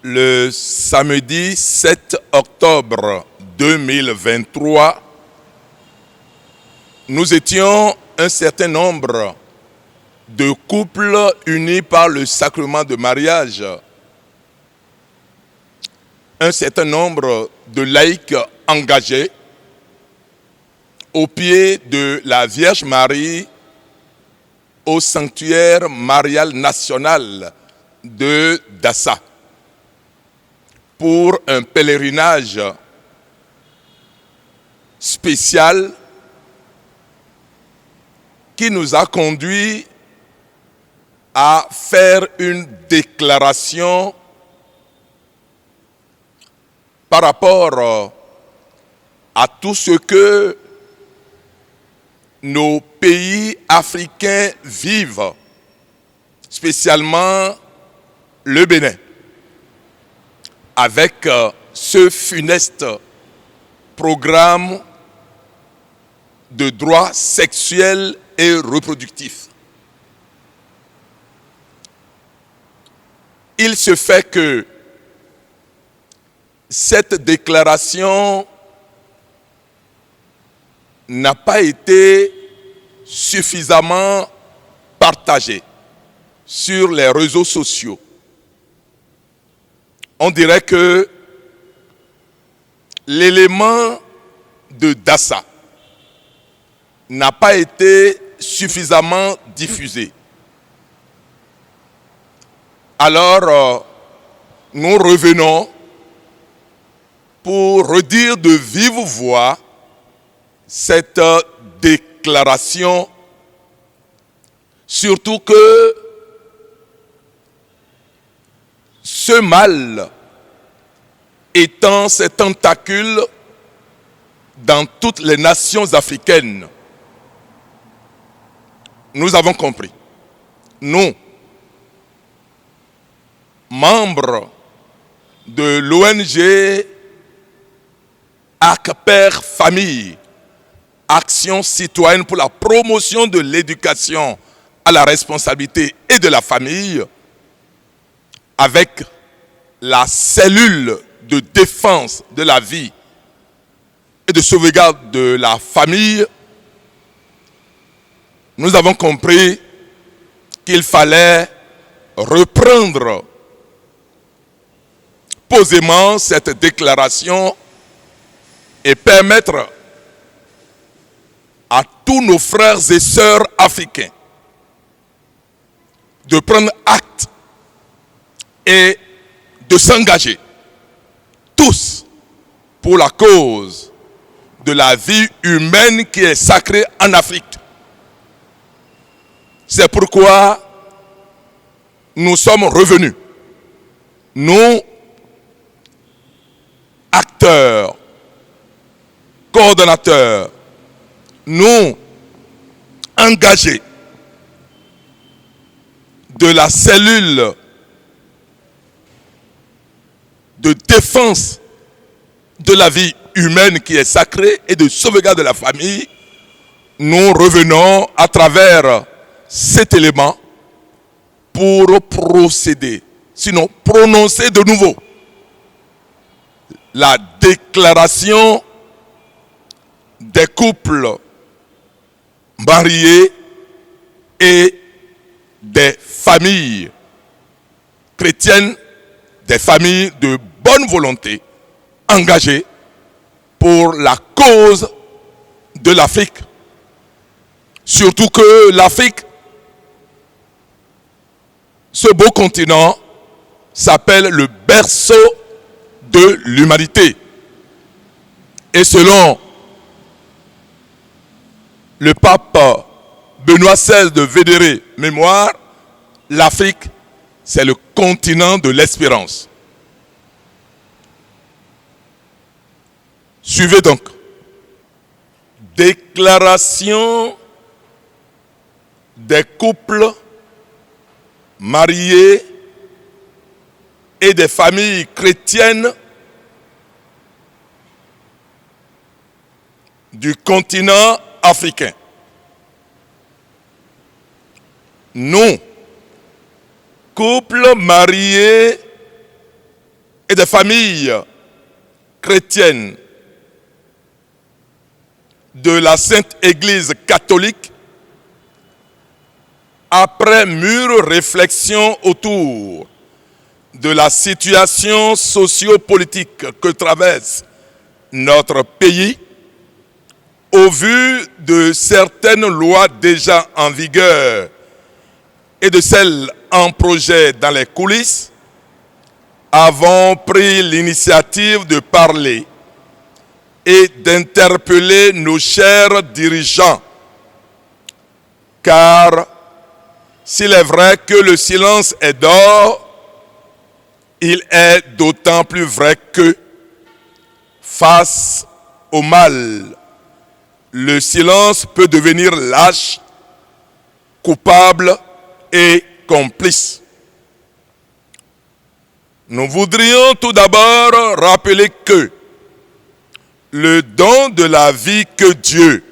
Le samedi 7 octobre 2023, nous étions un certain nombre de couples unis par le sacrement de mariage, un certain nombre de laïcs engagés au pied de la Vierge Marie au sanctuaire marial national de Dassa pour un pèlerinage spécial qui nous a conduit à faire une déclaration par rapport à tout ce que nos pays africains vivent, spécialement le Bénin, avec ce funeste programme de droits sexuels et reproductifs. Il se fait que cette déclaration n'a pas été suffisamment partagée sur les réseaux sociaux. On dirait que l'élément de Dassa n'a pas été suffisamment diffusé. Alors, nous revenons pour redire de vive voix cette déclaration, surtout que ce mal étend ses tentacules dans toutes les nations africaines. Nous avons compris. Nous, membres de l'ONG ACPER Famille, Action citoyenne pour la promotion de l'éducation à la responsabilité et de la famille, avec la cellule de défense de la vie et de sauvegarde de la famille, nous avons compris qu'il fallait reprendre posément cette déclaration et permettre à tous nos frères et sœurs africains de prendre acte et de s'engager tous pour la cause de la vie humaine qui est sacrée en Afrique. C'est pourquoi nous sommes revenus, nous, acteurs, coordonnateurs, nous, engagés de la cellule de défense de la vie humaine qui est sacrée et de sauvegarde de la famille, nous revenons à travers cet élément pour procéder, sinon prononcer de nouveau la déclaration des couples mariés et des familles chrétiennes, des familles de bonne volonté, engagées pour la cause de l'Afrique. Surtout que l'Afrique, ce beau continent, s'appelle le berceau de l'humanité. Et selon le pape Benoît XVI de Védéré Mémoire, l'Afrique, c'est le continent de l'espérance. Suivez donc. Déclaration des couples mariés et des familles chrétiennes du continent africain. Nous, couple marié et des familles chrétiennes de la Sainte Église catholique, après mûre réflexion autour de la situation socio-politique que traverse notre pays, au vu de certaines lois déjà en vigueur et de celles en projet dans les coulisses, avons pris l'initiative de parler et d'interpeller nos chers dirigeants. Car s'il est vrai que le silence est d'or, il est d'autant plus vrai que, face au mal, le silence peut devenir lâche, coupable et complice. Nous voudrions tout d'abord rappeler que le don de la vie que Dieu,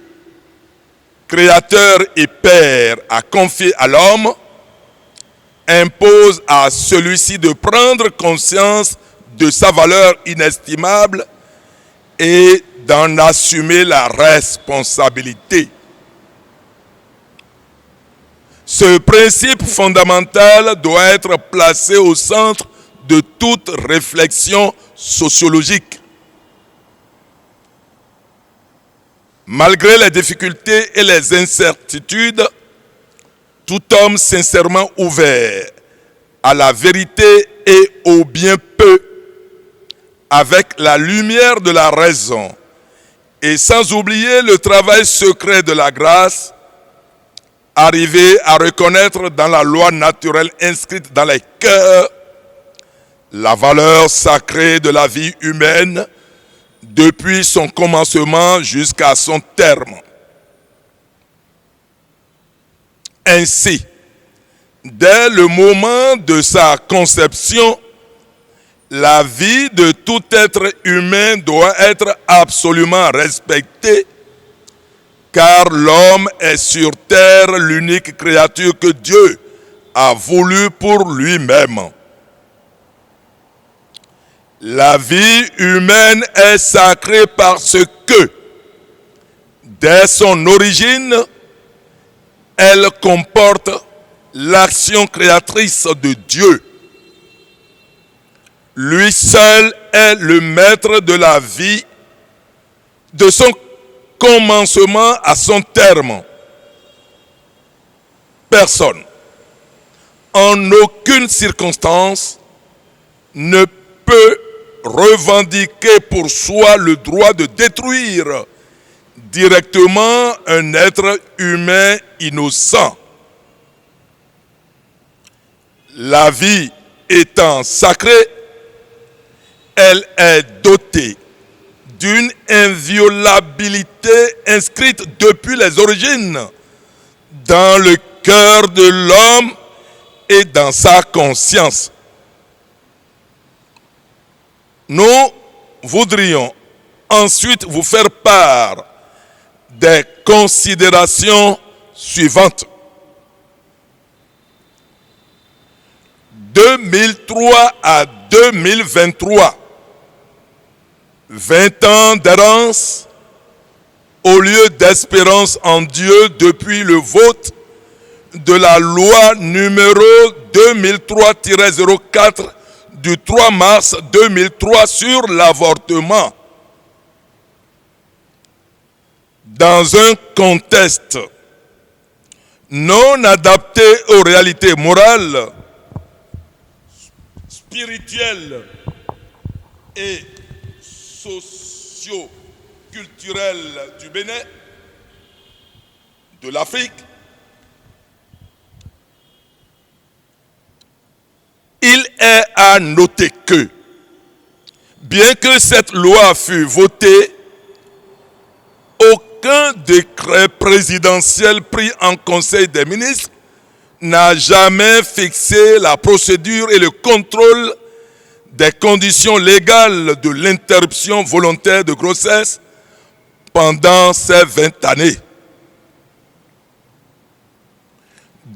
Créateur et Père, a confié à l'homme impose à celui-ci de prendre conscience de sa valeur inestimable et d'en assumer la responsabilité. Ce principe fondamental doit être placé au centre de toute réflexion sociologique. Malgré les difficultés et les incertitudes, tout homme sincèrement ouvert à la vérité et au bien peu, avec la lumière de la raison, et sans oublier le travail secret de la grâce, arriver à reconnaître dans la loi naturelle inscrite dans les cœurs la valeur sacrée de la vie humaine depuis son commencement jusqu'à son terme. Ainsi, dès le moment de sa conception, la vie de tout être humain doit être absolument respectée, car l'homme est sur terre l'unique créature que Dieu a voulu pour lui-même. La vie humaine est sacrée parce que, dès son origine, elle comporte l'action créatrice de Dieu. Lui seul est le maître de la vie, de son commencement à son terme. Personne, en aucune circonstance, ne peut revendiquer pour soi le droit de détruire directement un être humain innocent. La vie étant sacrée, elle est dotée d'une inviolabilité inscrite depuis les origines dans le cœur de l'homme et dans sa conscience. Nous voudrions ensuite vous faire part des considérations suivantes. 2003 à 2023, 20 ans d'errance au lieu d'espérance en Dieu depuis le vote de la loi numéro 2003-04 du 3 mars 2003 sur l'avortement. Dans un contexte non adapté aux réalités morales, spirituelles et socio-culturelles du Bénin, de l'Afrique, il est à noter que, bien que cette loi fût votée, aucun décret présidentiel pris en Conseil des ministres n'a jamais fixé la procédure et le contrôle des conditions légales de l'interruption volontaire de grossesse pendant ces 20 années.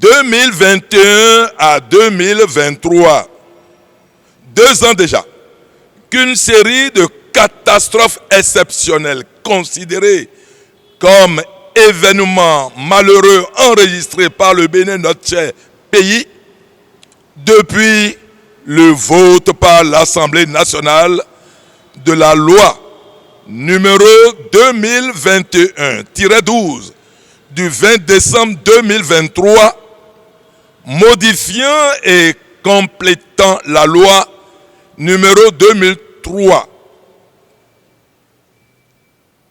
2021 à 2023, 2 ans déjà, qu'une série de catastrophes exceptionnelles considérées comme événements malheureux enregistrés par le Bénin, notre cher pays, depuis le vote par l'Assemblée nationale de la loi numéro 2021-12 du 20 décembre 2023, modifiant et complétant la loi numéro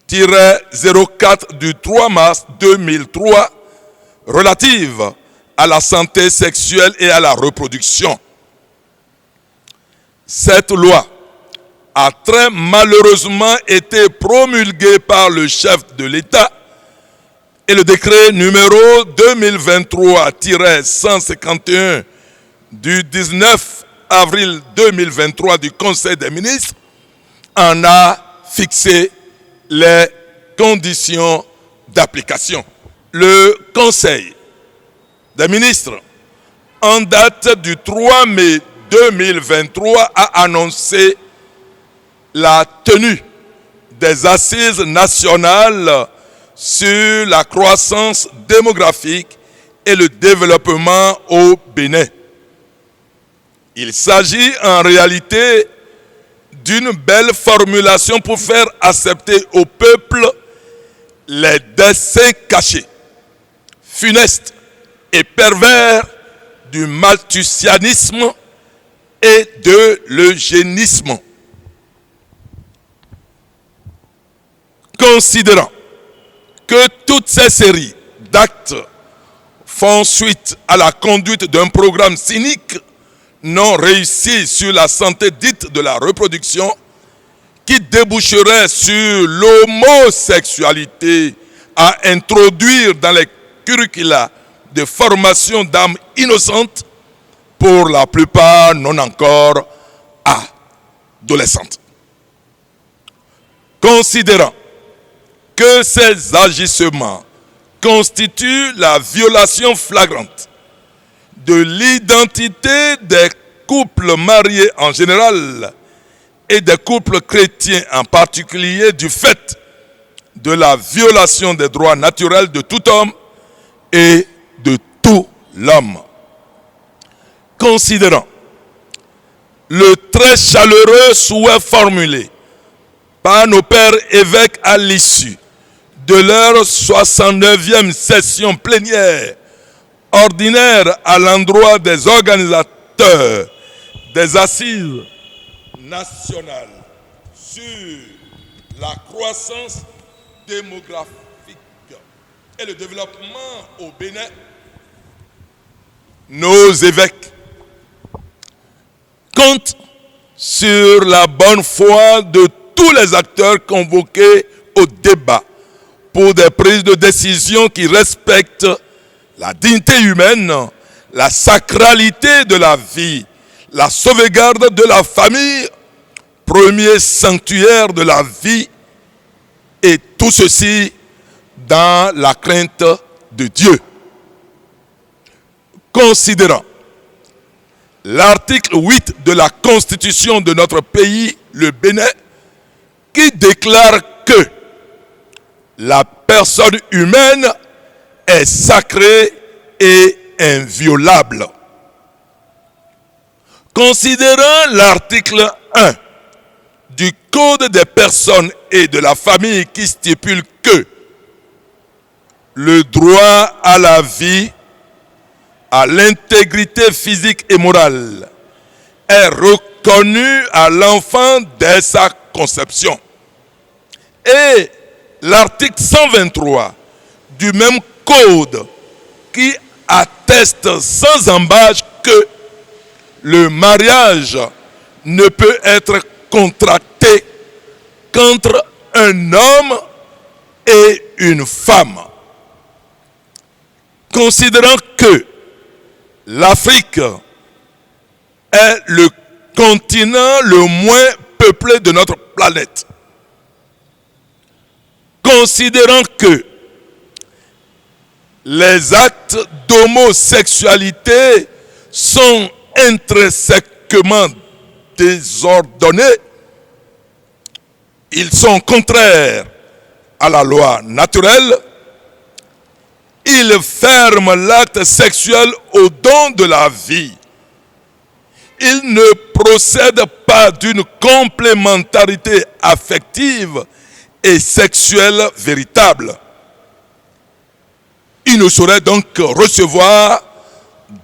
2003-04 du 3 mars 2003 relative à la santé sexuelle et à la reproduction. Cette loi a très malheureusement été promulguée par le chef de l'État et le décret numéro 2023-151 du 19 avril 2023 du Conseil des ministres en a fixé les conditions d'application. Le Conseil des ministres, en date du 3 mai 2023, a annoncé la tenue des assises nationales sur la croissance démographique et le développement au Bénin. Il s'agit en réalité d'une belle formulation pour faire accepter au peuple les desseins cachés, funestes et pervers du malthusianisme et de l'eugénisme. Considérant que toutes ces séries d'actes font suite à la conduite d'un programme cynique non réussi sur la santé dite de la reproduction, qui déboucherait sur l'homosexualité à introduire dans les curricula de formation d'âmes innocentes, pour la plupart non encore adolescentes. Considérant que ces agissements constituent la violation flagrante de l'identité des couples mariés en général et des couples chrétiens en particulier, du fait de la violation des droits naturels de tout homme et de tout l'homme. Considérant le très chaleureux souhait formulé par nos pères évêques à l'issue de leur 69e session plénière ordinaire à l'endroit des organisateurs des assises nationales sur la croissance démographique et le développement au Bénin, nos évêques comptent sur la bonne foi de tous les acteurs convoqués au débat pour des prises de décision qui respectent la dignité humaine, la sacralité de la vie, la sauvegarde de la famille, premier sanctuaire de la vie, et tout ceci dans la crainte de Dieu. Considérant l'article 8 de la Constitution de notre pays, le Bénin, qui déclare que la personne humaine est sacrée et inviolable. Considérant l'article 1 du Code des personnes et de la famille qui stipule que le droit à la vie, à l'intégrité physique et morale est reconnu à l'enfant dès sa conception. Et l'article 123 du même code qui atteste sans embâche que le mariage ne peut être contracté qu'entre un homme et une femme. Considérant que l'Afrique est le continent le moins peuplé de notre planète, considérant que les actes d'homosexualité sont intrinsèquement désordonnés ils sont contraires à la loi naturelle. Ils ferment l'acte sexuel au don de la vie. Ils ne procèdent pas d'une complémentarité affective et sexuelle véritable. Ils ne sauraient donc recevoir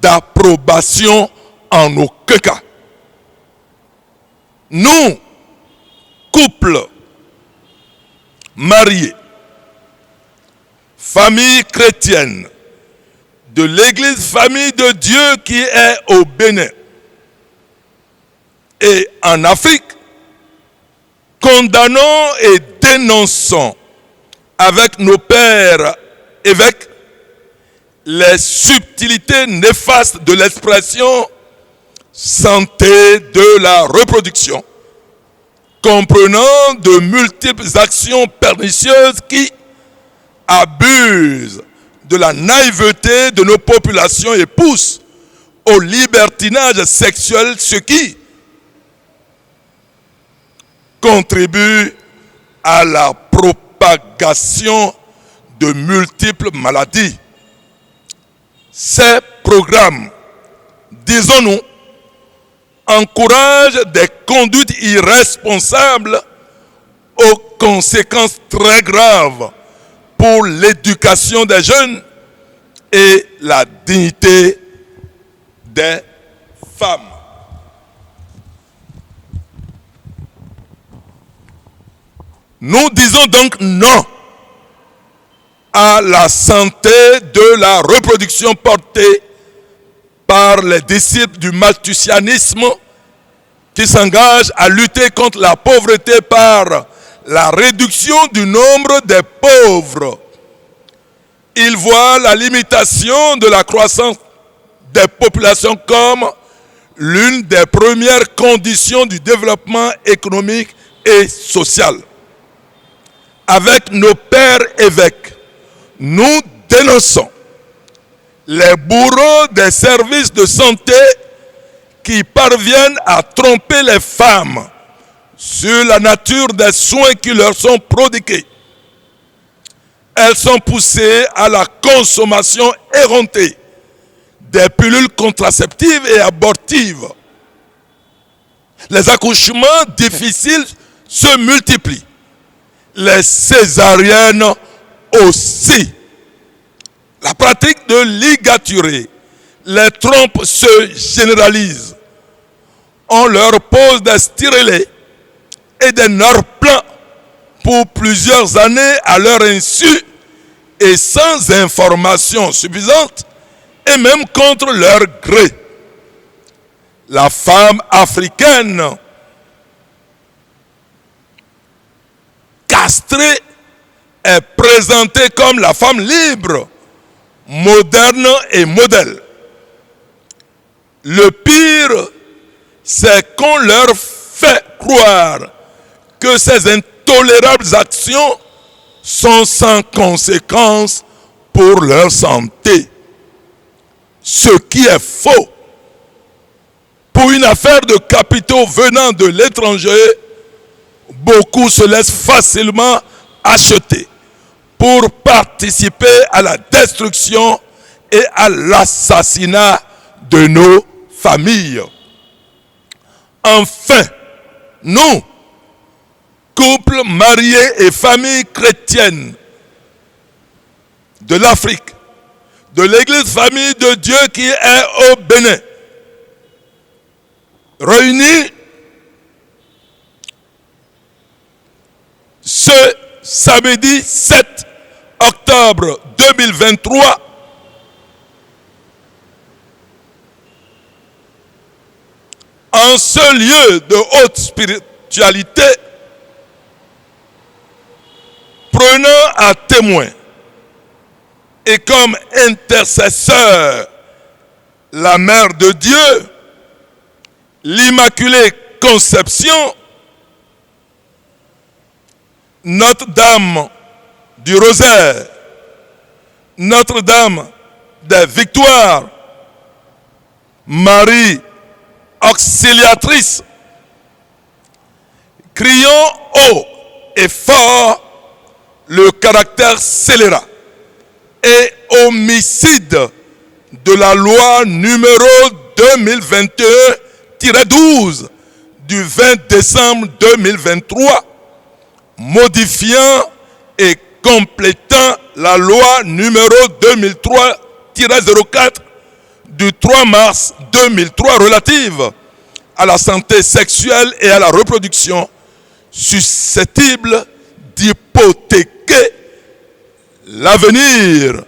d'approbation en aucun cas. Nous, couples mariés, famille chrétienne de l'Église Famille de Dieu qui est au Bénin et en Afrique, condamnons et dénonçons avec nos pères évêques les subtilités néfastes de l'expression santé de la reproduction, comprenant de multiples actions pernicieuses qui abusent de la naïveté de nos populations et poussent au libertinage sexuel, ce qui contribue à la propagation de multiples maladies. Ces programmes, disons-nous, encouragent des conduites irresponsables aux conséquences très graves pour l'éducation des jeunes et la dignité des femmes. Nous disons donc non à la santé de la reproduction portée par les disciples du malthusianisme qui s'engagent à lutter contre la pauvreté par la réduction du nombre des pauvres. Ils voient la limitation de la croissance des populations comme l'une des premières conditions du développement économique et social. Avec nos pères évêques, nous dénonçons les bourreaux des services de santé qui parviennent à tromper les femmes sur la nature des soins qui leur sont prodigués. Elles sont poussées à la consommation éhontée des pilules contraceptives et abortives. Les accouchements difficiles se multiplient. Les césariennes aussi. La pratique de ligaturée, les trompes se généralisent. On leur pose des styrélés et des norplans pour plusieurs années à leur insu et sans information suffisante et même contre leur gré. La femme africaine castrée est présentée comme la femme libre, moderne et modèle. Le pire, c'est qu'on leur fait croire que ces intolérables actions sont sans conséquence pour leur santé. Ce qui est faux. Pour une affaire de capitaux venant de l'étranger, beaucoup se laissent facilement acheter pour participer à la destruction et à l'assassinat de nos familles. Enfin, nous, couples mariés et familles chrétiennes de l'Afrique, de l'Église Famille de Dieu qui est au Bénin, réunis ce samedi 7 octobre 2023 en ce lieu de haute spiritualité, prenant à témoin et comme intercesseur la Mère de Dieu, l'Immaculée Conception, Notre-Dame du Rosaire, Notre-Dame des Victoires, Marie Auxiliatrice, crions haut et fort le caractère scélérat et homicide de la loi numéro 2021-12 du 20 décembre 2023, modifiant et complétant la loi numéro 2003-04 du 3 mars 2003 relative à la santé sexuelle et à la reproduction, susceptible d'hypothéquer l'avenir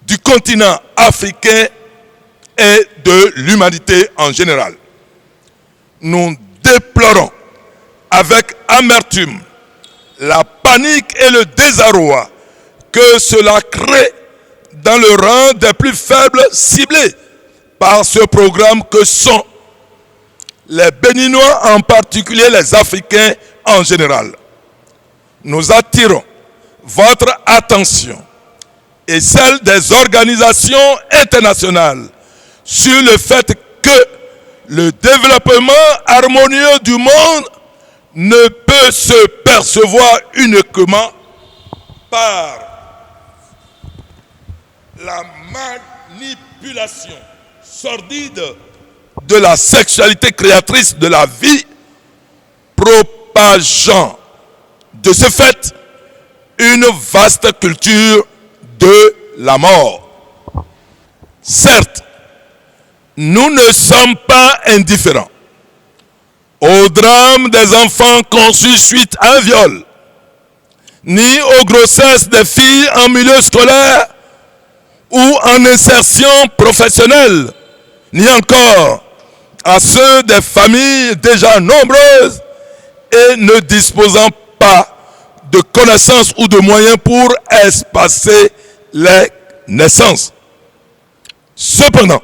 du continent africain et de l'humanité en général. Nous déplorons avec amertume la panique et le désarroi que cela crée dans le rang des plus faibles ciblés par ce programme que sont les Béninois, en particulier les Africains en général. Nous attirons votre attention et celle des organisations internationales sur le fait que le développement harmonieux du monde ne peut se percevoir uniquement par la manipulation sordide de la sexualité créatrice de la vie, propageant de ce fait une vaste culture de la mort. Certes, nous ne sommes pas indifférents au drame des enfants conçus suite à un viol, ni aux grossesses des filles en milieu scolaire ou en insertion professionnelle, ni encore à ceux des familles déjà nombreuses et ne disposant pas de connaissances ou de moyens pour espacer les naissances. Cependant,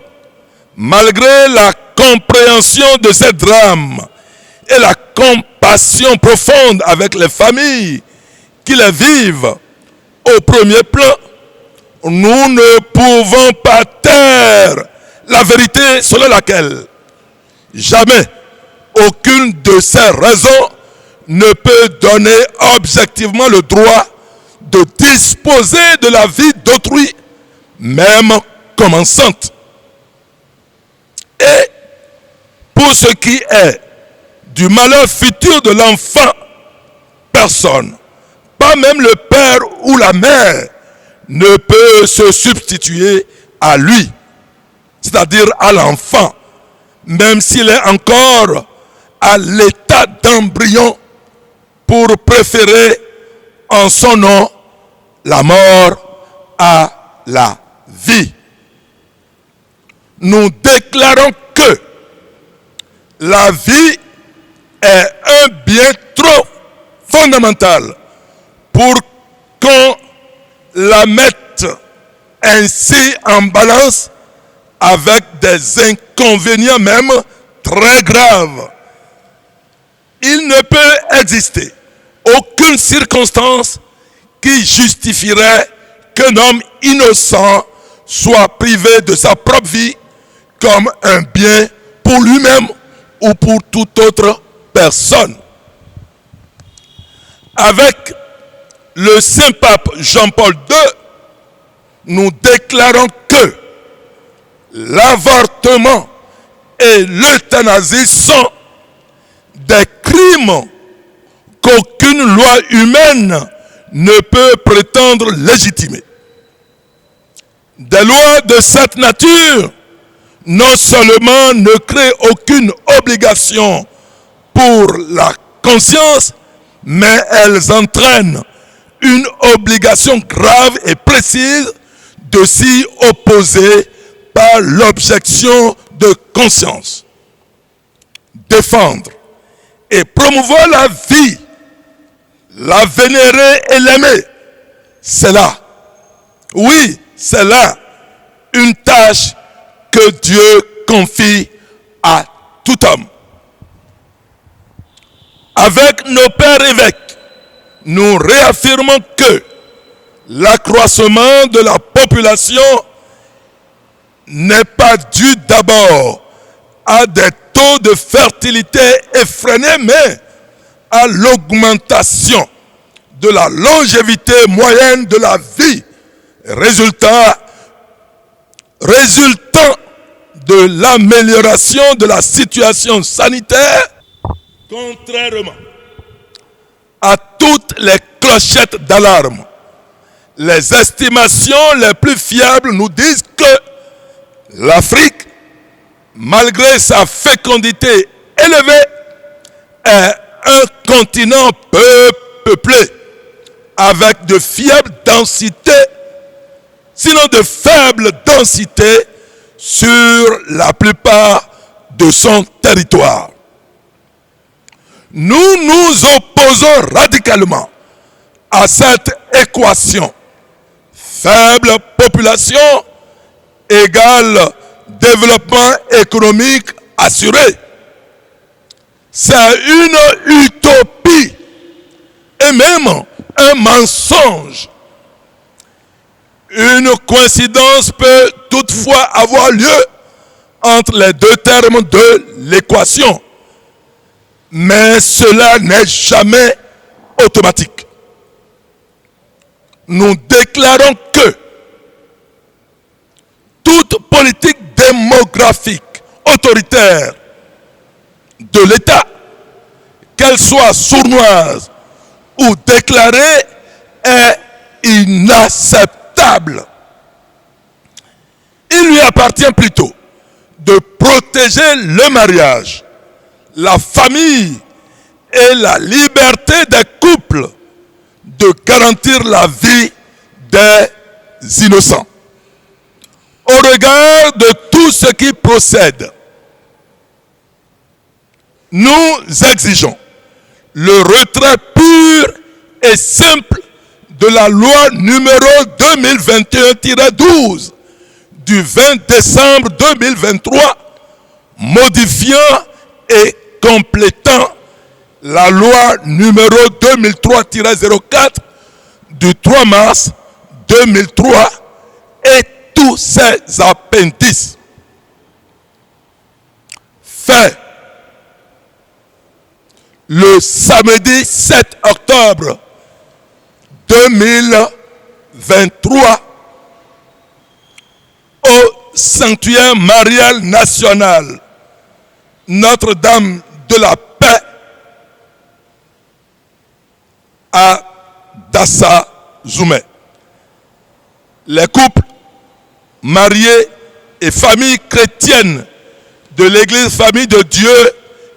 malgré la compréhension de ces drames et la compassion profonde avec les familles qui les vivent au premier plan, nous ne pouvons pas taire la vérité selon laquelle jamais aucune de ces raisons ne peut donner objectivement le droit de disposer de la vie d'autrui, même commençante. Et pour ce qui est du malheur futur de l'enfant, personne, pas même le père ou la mère, ne peut se substituer à lui, c'est-à-dire à l'enfant, même s'il est encore à l'état d'embryon, pour préférer en son nom la mort à la vie. Nous déclarons que la vie est un bien trop fondamental pour qu'on la mette ainsi en balance avec des inconvénients même très graves. Il ne peut exister aucune circonstance qui justifierait qu'un homme innocent soit privé de sa propre vie comme un bien pour lui-même ou pour toute autre personne. Avec le Saint-Pape Jean-Paul II, nous déclarons que l'avortement et l'euthanasie sont des crimes qu'aucune loi humaine ne peut prétendre légitimer. Des lois de cette nature non seulement ne créent aucune obligation pour la conscience, mais elles entraînent une obligation grave et précise de s'y opposer par l'objection de conscience. Défendre et promouvoir la vie, la vénérer et l'aimer, c'est là, oui, c'est là une tâche que Dieu confie à tout homme. Avec nos pères évêques, nous réaffirmons que l'accroissement de la population n'est pas dû d'abord à des taux de fertilité effrénés, mais à l'augmentation de la longévité moyenne de la vie, résultant de l'amélioration de la situation sanitaire, contrairement à toutes les clochettes d'alarme. Les estimations les plus fiables nous disent que l'Afrique, malgré sa fécondité élevée, est un continent peu peuplé, avec de faibles densités, sinon de faibles densités, sur la plupart de son territoire. Nous nous opposons radicalement à cette équation. Faible population égale développement économique assuré. C'est une utopie et même un mensonge. Une coïncidence peut toutefois avoir lieu entre les deux termes de l'équation, mais cela n'est jamais automatique. Nous déclarons que toute politique démographique autoritaire de l'État, qu'elle soit sournoise ou déclarée, est inacceptable. Il lui appartient plutôt de protéger le mariage, la famille et la liberté des couples, de garantir la vie des innocents. Au regard de tout ce qui procède, nous exigeons le retrait pur et simple de la loi numéro 2021-12 du 20 décembre 2023, modifiant et complétant la loi numéro 2003-04 du 3 mars 2003 et tous ses appendices. Fait le samedi 7 octobre 2023 au sanctuaire marial national Notre-Dame de la Paix à Dassa Zoumé. Les couples mariés et familles chrétiennes de l'église Famille de Dieu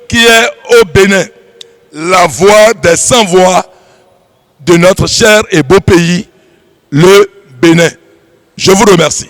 qui est au Bénin, la voix des sans-voix de notre cher et beau pays, le Bénin. Je vous remercie.